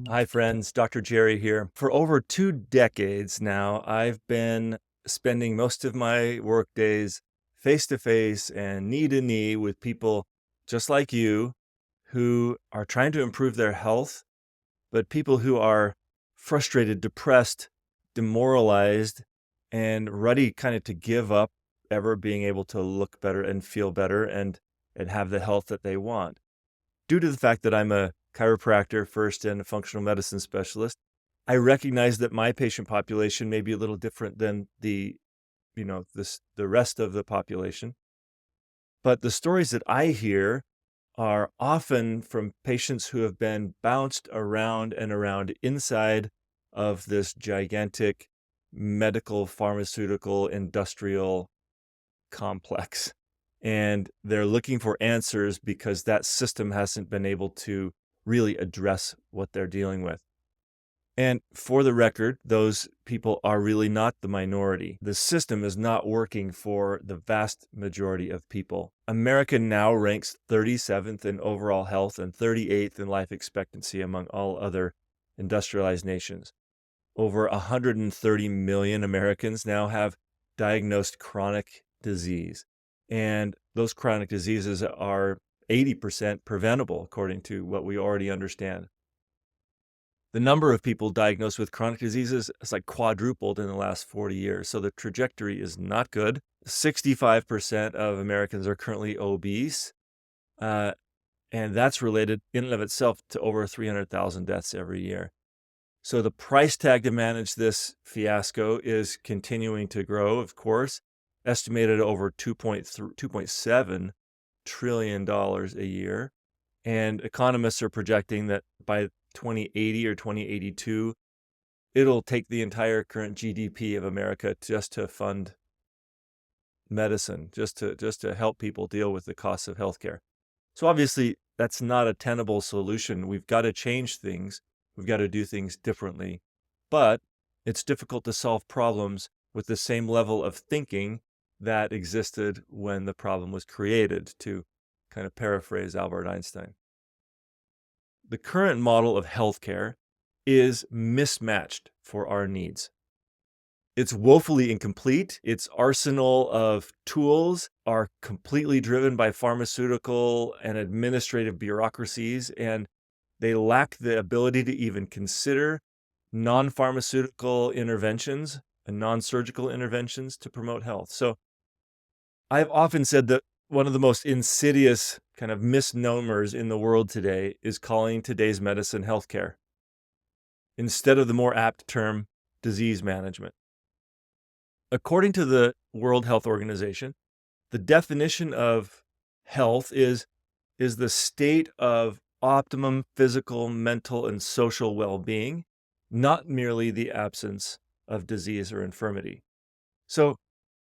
Hi, friends. Dr. Jerry here. For over 2 decades now, I've been spending most of my work days face to face and knee to knee with people just like you who are trying to improve their health, but people who are frustrated, depressed, demoralized, and ready kind of to give up ever being able to look better and feel better and have the health that they want. Due to the fact that I'm a chiropractor first and a functional medicine specialist, I recognize that my patient population may be a little different than the rest of the population. But the stories that I hear are often from patients who have been bounced around and around inside of this gigantic medical, pharmaceutical, industrial complex. And they're looking for answers because that system hasn't been able to really address what they're dealing with. And for the record, those people are really not the minority. The system is not working for the vast majority of people. America now ranks 37th in overall health and 38th in life expectancy among all other industrialized nations. Over 130 million Americans now have diagnosed chronic disease. And those chronic diseases are 80% preventable, according to what we already understand. The number of people diagnosed with chronic diseases has like quadrupled in the last 40 years. So the trajectory is not good. 65% of Americans are currently obese. And that's related in and of itself to over 300,000 deaths every year. So the price tag to manage this fiasco is continuing to grow, of course, estimated at over $2.7 trillion a year. And economists are projecting that by 2080 or 2082, it'll take the entire current GDP of America just to fund medicine, just to help people deal with the costs of healthcare. So obviously, that's not a tenable solution. We've got to change things. We've got to do things differently. But it's difficult to solve problems with the same level of thinking that existed when the problem was created, to kind of paraphrase Albert Einstein. The current model of healthcare is mismatched for our needs. It's woefully incomplete. Its arsenal of tools are completely driven by pharmaceutical and administrative bureaucracies, and they lack the ability to even consider non-pharmaceutical interventions and non-surgical interventions to promote health. So I've often said that one of the most insidious kind of misnomers in the world today is calling today's medicine healthcare instead of the more apt term disease management. According to the World Health Organization, the definition of health is the state of optimum physical, mental, and social well-being, not merely the absence of disease or infirmity. So,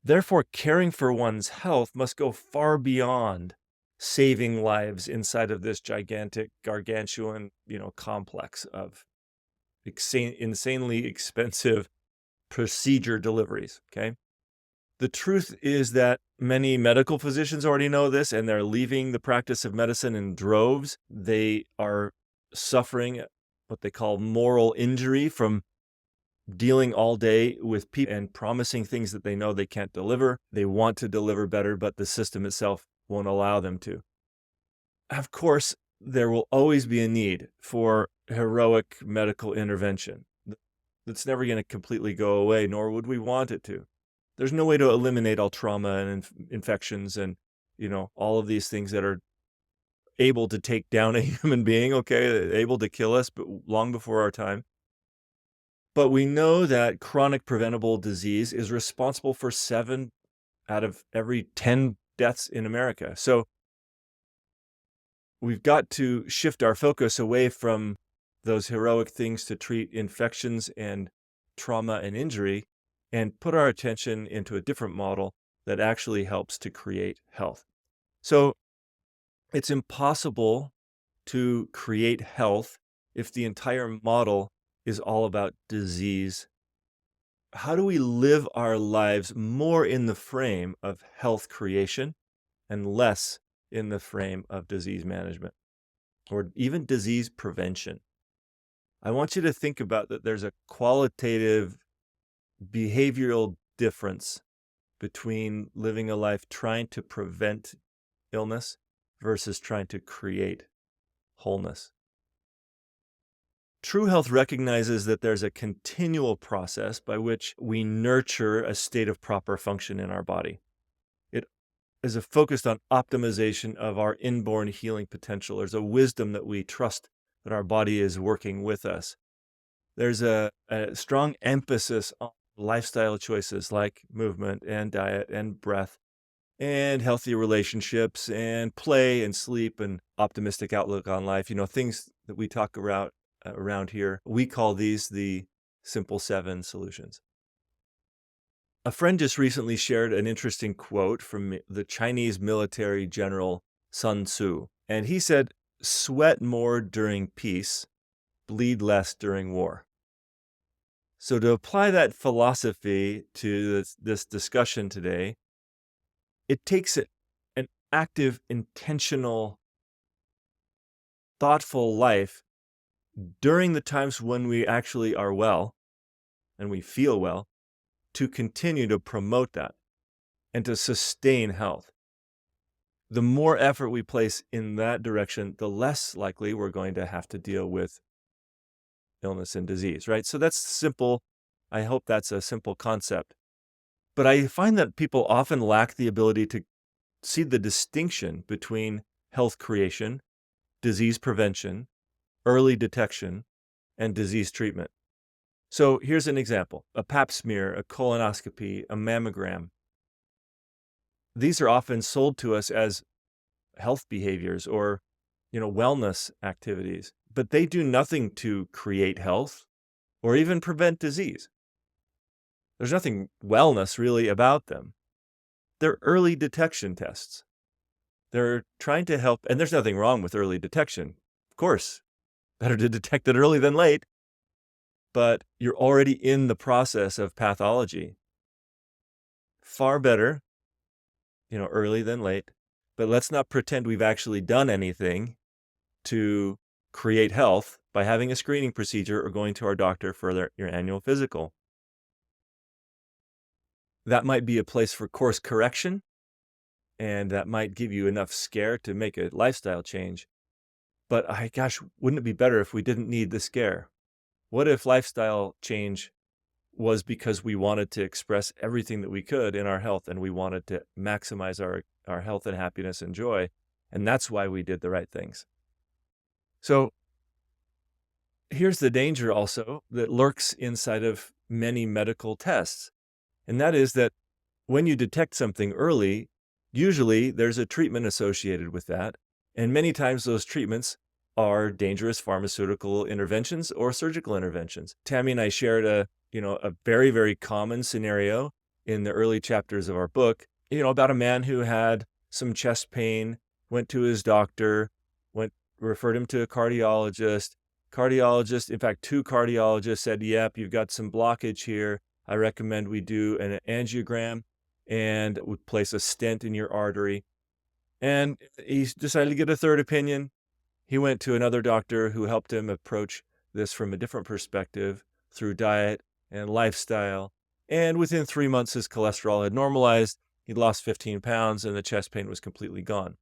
therefore, caring for one's health must go far beyond saving lives inside of this gigantic, gargantuan, complex of insanely expensive procedure deliveries, okay? The truth is that many medical physicians already know this, and they're leaving the practice of medicine in droves. They are suffering what they call moral injury from dealing all day with people and promising things that they know they can't deliver. They want to deliver better, but the system itself won't allow them to. Of course, there will always be a need for heroic medical intervention. That's never going to completely go away, nor would we want it to. There's no way to eliminate all trauma and infections and, all of these things that are able to take down a human being, okay, able to kill us, but long before our time. But we know that chronic preventable disease is responsible for 7 out of every 10 deaths in America. So we've got to shift our focus away from those heroic things to treat infections and trauma and injury and put our attention into a different model that actually helps to create health. So it's impossible to create health if the entire model is all about disease how do we live our lives more in the frame of health creation and less in the frame of disease management or even disease prevention? I want you to think about that there's a qualitative behavioral difference between living a life trying to prevent illness versus trying to create wholeness. True health recognizes that there's a continual process by which we nurture a state of proper function in our body. It is focused on optimization of our inborn healing potential. There's a wisdom that we trust that our body is working with us. There's a strong emphasis on lifestyle choices like movement and diet and breath and healthy relationships and play and sleep and optimistic outlook on life. Things that we talk about around here. We call these the Simple Seven solutions. A friend just recently shared an interesting quote from the Chinese military general Sun Tzu. And he said, "Sweat more during peace, bleed less during war." So to apply that philosophy to this discussion today, it takes an active, intentional, thoughtful life during the times when we actually are well and we feel well to continue to promote that and to sustain health. The more effort we place in that direction, the less likely we're going to have to deal with illness and disease, right? So that's simple. I hope that's a simple concept. But I find that people often lack the ability to see the distinction between health creation, disease prevention, early detection, and disease treatment. So here's an example: a pap smear, a colonoscopy, a mammogram. These are often sold to us as health behaviors or, wellness activities, but they do nothing to create health or even prevent disease. There's nothing wellness really about them. They're early detection tests. They're trying to help, and there's nothing wrong with early detection. Of course, better to detect it early than late, but you're already in the process of pathology. Far better, early than late, but let's not pretend we've actually done anything to create health by having a screening procedure or going to our doctor for your annual physical. That might be a place for course correction, and that might give you enough scare to make a lifestyle change. But gosh, wouldn't it be better if we didn't need the scare? What if lifestyle change was because we wanted to express everything that we could in our health and we wanted to maximize our health and happiness and joy, and that's why we did the right things? So here's the danger also that lurks inside of many medical tests, and that is that when you detect something early, usually there's a treatment associated with that, and many times those treatments are dangerous pharmaceutical interventions or surgical interventions. Tammy and I shared a very, very common scenario in the early chapters of our book, about a man who had some chest pain, went to his doctor, referred him to a cardiologist. In fact, two cardiologists said, "Yep, you've got some blockage here. I recommend we do an angiogram and we place a stent in your artery." And he decided to get a third opinion. He went to another doctor who helped him approach this from a different perspective through diet and lifestyle. And within 3 months, his cholesterol had normalized. He'd lost 15 pounds and the chest pain was completely gone.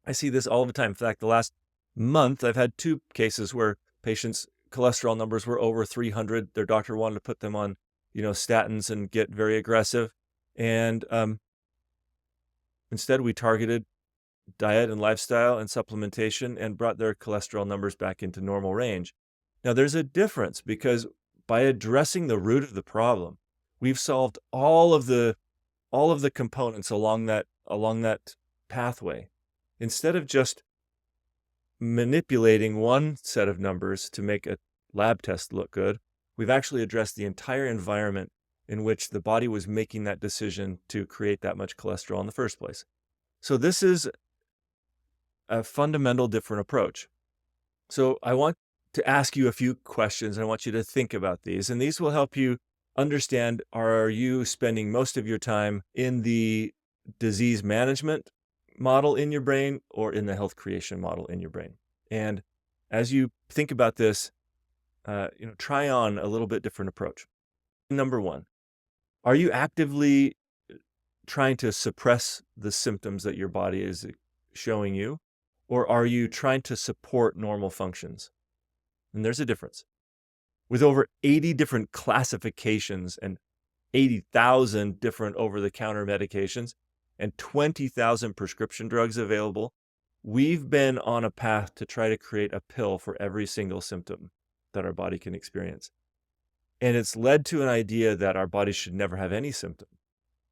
I see this all the time. In fact, the last month, I've had 2 cases where patients' cholesterol numbers were over 300. Their doctor wanted to put them on, statins and get very aggressive. And instead, we targeted diet and lifestyle and supplementation and brought their cholesterol numbers back into normal range. Now, there's a difference because by addressing the root of the problem, we've solved all of the components along that pathway. Instead of just manipulating one set of numbers to make a lab test look good, we've actually addressed the entire environment in which the body was making that decision to create that much cholesterol in the first place. So this is a fundamental different approach. So I want to ask you a few questions. I want you to think about these, and these will help you understand, are you spending most of your time in the disease management model in your brain or in the health creation model in your brain? And as you think about this, try on a little bit different approach. Number one, are you actively trying to suppress the symptoms that your body is showing you, or are you trying to support normal functions? And there's a difference. With over 80 different classifications and 80,000 different over-the-counter medications and 20,000 prescription drugs available, we've been on a path to try to create a pill for every single symptom that our body can experience. And it's led to an idea that our body should never have any symptom.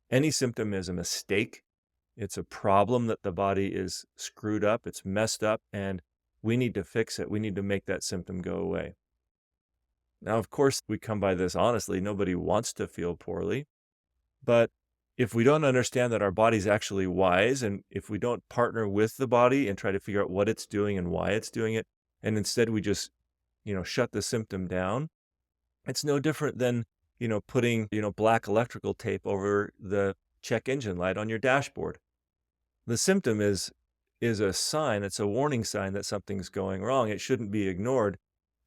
Any symptom is a mistake. It's a problem that the body is screwed up, it's messed up, and we need to fix it. We need to make that symptom go away. Now, of course, we come by this honestly. Nobody wants to feel poorly. But if we don't understand that our body's actually wise, and if we don't partner with the body and try to figure out what it's doing and why it's doing it, and instead we just, shut the symptom down, it's no different than, putting, black electrical tape over the check engine light on your dashboard. The symptom is a sign, it's a warning sign that something's going wrong. It shouldn't be ignored,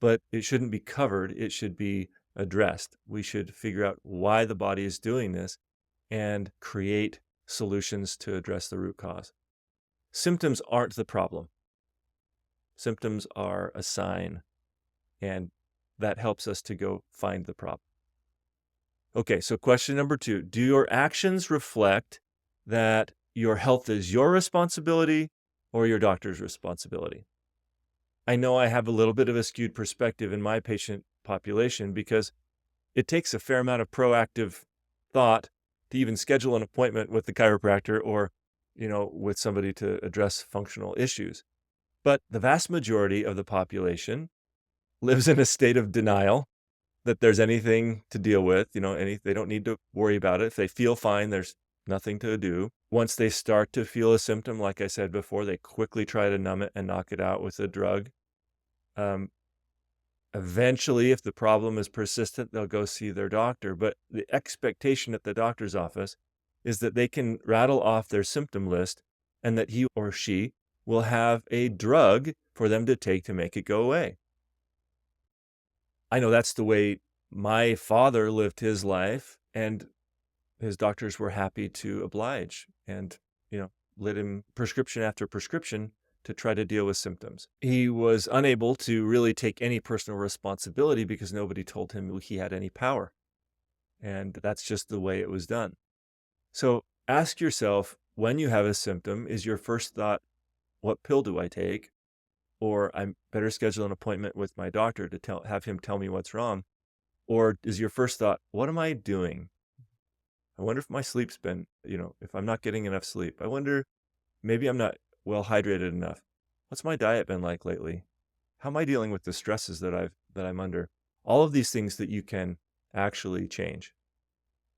but it shouldn't be covered. It should be addressed. We should figure out why the body is doing this and create solutions to address the root cause. Symptoms aren't the problem. Symptoms are a sign, and that helps us to go find the problem. Okay, so question number 2, do your actions reflect that your health is your responsibility or your doctor's responsibility? I know I have a little bit of a skewed perspective in my patient population because it takes a fair amount of proactive thought to even schedule an appointment with the chiropractor or, with somebody to address functional issues. But the vast majority of the population lives in a state of denial that there's anything to deal with, they don't need to worry about it. If they feel fine, there's nothing to do. Once they start to feel a symptom, like I said before, they quickly try to numb it and knock it out with a drug. Eventually, if the problem is persistent, they'll go see their doctor. But the expectation at the doctor's office is that they can rattle off their symptom list and that he or she will have a drug for them to take to make it go away. I know that's the way my father lived his life, and his doctors were happy to oblige and, lit him prescription after prescription to try to deal with symptoms. He was unable to really take any personal responsibility because nobody told him he had any power. And that's just the way it was done. So ask yourself, when you have a symptom, is your first thought, what pill do I take? Or I better schedule an appointment with my doctor to have him tell me what's wrong? Or is your first thought, what am I doing? I wonder if my sleep's been, if I'm not getting enough sleep. I wonder, maybe I'm not well hydrated enough. What's my diet been like lately? How am I dealing with the stresses that I'm under? All of these things that you can actually change.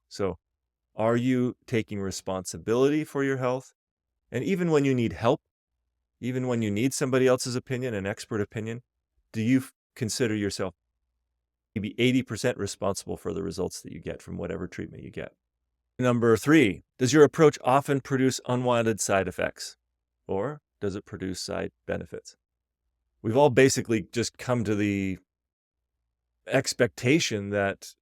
So, are you taking responsibility for your health? And even when you need help, even when you need somebody else's opinion, an expert opinion, do you consider yourself maybe 80% responsible for the results that you get from whatever treatment you get? Number 3, does your approach often produce unwanted side effects, or does it produce side benefits? We've all basically just come to the expectation that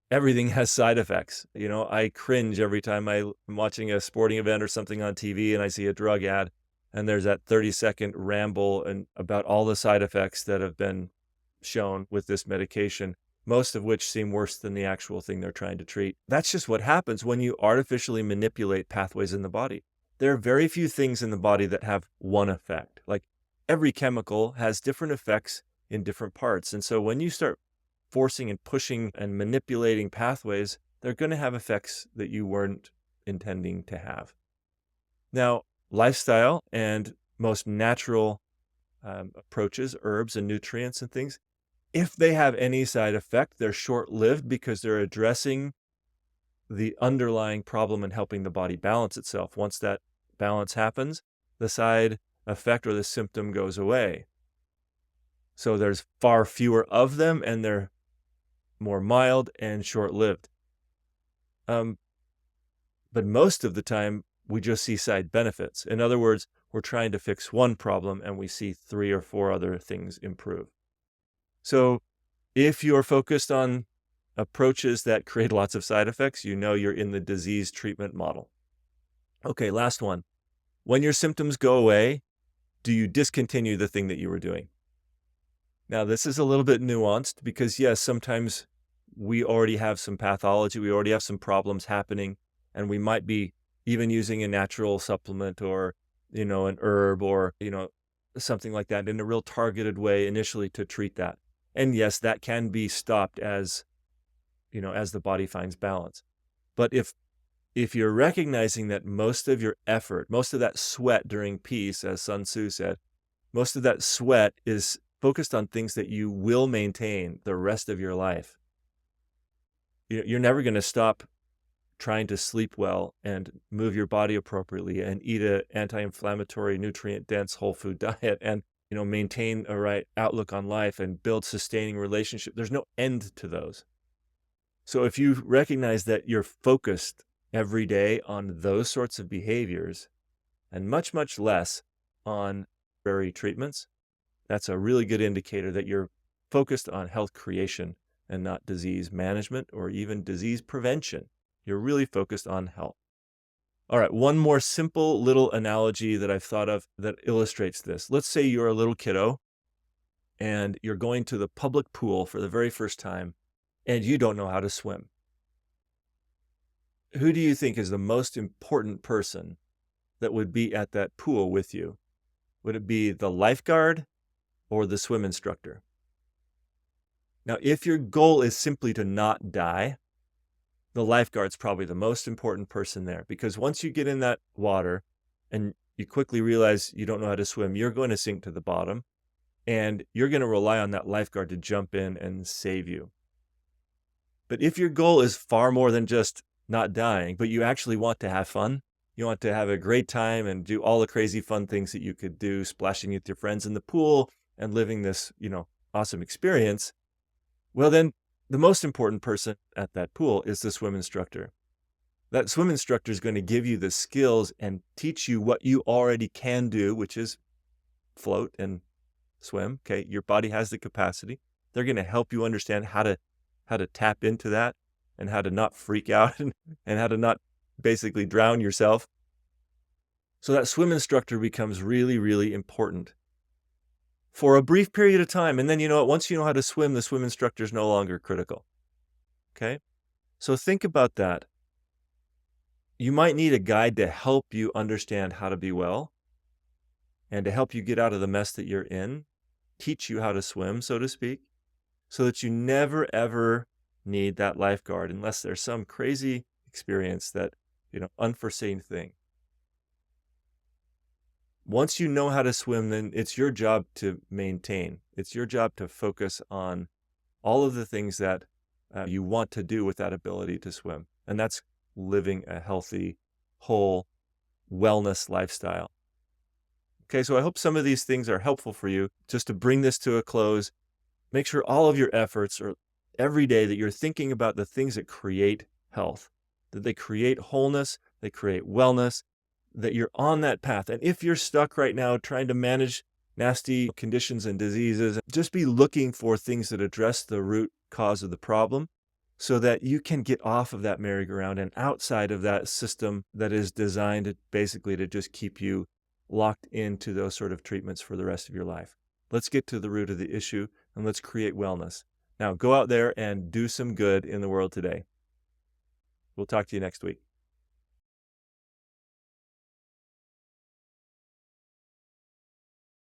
everything has side effects. I cringe every time I'm watching a sporting event or something on TV and I see a drug ad, and there's that 30-second ramble and about all the side effects that have been shown with this medication, most of which seem worse than the actual thing they're trying to treat. That's just what happens when you artificially manipulate pathways in the body. There are very few things in the body that have one effect. Like, every chemical has different effects in different parts. And so when you start forcing and pushing and manipulating pathways, they're going to have effects that you weren't intending to have. Now, lifestyle and most natural approaches, herbs and nutrients and things, if they have any side effect, they're short-lived because they're addressing the underlying problem and helping the body balance itself. Once that balance happens, the side effect or the symptom goes away. So there's far fewer of them, and they're more mild and short-lived. But most of the time, we just see side benefits. In other words, we're trying to fix one problem and we see 3 or 4 other things improve. So if you're focused on approaches that create lots of side effects, you know you're in the disease treatment model. Okay, last one. When your symptoms go away, do you discontinue the thing that you were doing? Now, this is a little bit nuanced because, yes, sometimes we already have some pathology, we already have some problems happening, and we might be even using a natural supplement or, an herb or, something like that in a real targeted way initially to treat that. And yes, that can be stopped as the body finds balance. But if you're recognizing that most of your effort, most of that sweat during peace, as Sun Tzu said, most of that sweat is focused on things that you will maintain the rest of your life. You're never going to stop trying to sleep well and move your body appropriately and eat an anti-inflammatory, nutrient-dense whole food diet and maintain a right outlook on life and build sustaining relationship. There's no end to those. So if you recognize that you're focused every day on those sorts of behaviors and much, much less on temporary treatments, that's a really good indicator that you're focused on health creation and not disease management or even disease prevention. You're really focused on health. All right, one more simple little analogy that I've thought of that illustrates this. Let's say you're a little kiddo and you're going to the public pool for the very first time and you don't know how to swim. Who do you think is the most important person that would be at that pool with you? Would it be the lifeguard or the swim instructor? Now, if your goal is simply to not die, the lifeguard's probably the most important person there, because once you get in that water and you quickly realize you don't know how to swim, you're going to sink to the bottom and you're going to rely on that lifeguard to jump in and save you. But if your goal is far more than just not dying, but you actually want to have fun, you want to have a great time and do all the crazy fun things that you could do, splashing with your friends in the pool and living this, awesome experience, well, then the most important person at that pool is the swim instructor. That swim instructor is going to give you the skills and teach you what you already can do, which is float and swim. Okay, your body has the capacity. They're going to help you understand how to tap into that and how to not freak out and how to not basically drown yourself. So that swim instructor becomes really, really important for a brief period of time. And then, once you know how to swim, the swim instructor is no longer critical. Okay? So think about that. You might need a guide to help you understand how to be well and to help you get out of the mess that you're in, teach you how to swim, so to speak, so that you never, ever need that lifeguard unless there's some crazy experience that, unforeseen thing. Once you know how to swim, then it's your job to maintain. It's your job to focus on all of the things that you want to do with that ability to swim. And that's living a healthy, whole, wellness lifestyle. Okay, so I hope some of these things are helpful for you. Just to bring this to a close, make sure all of your efforts are every day that you're thinking about the things that create health, that they create wholeness, they create wellness, that you're on that path. And if you're stuck right now trying to manage nasty conditions and diseases, just be looking for things that address the root cause of the problem so that you can get off of that merry-go-round and outside of that system that is designed basically to just keep you locked into those sort of treatments for the rest of your life. Let's get to the root of the issue and let's create wellness. Now go out there and do some good in the world today. We'll talk to you next week.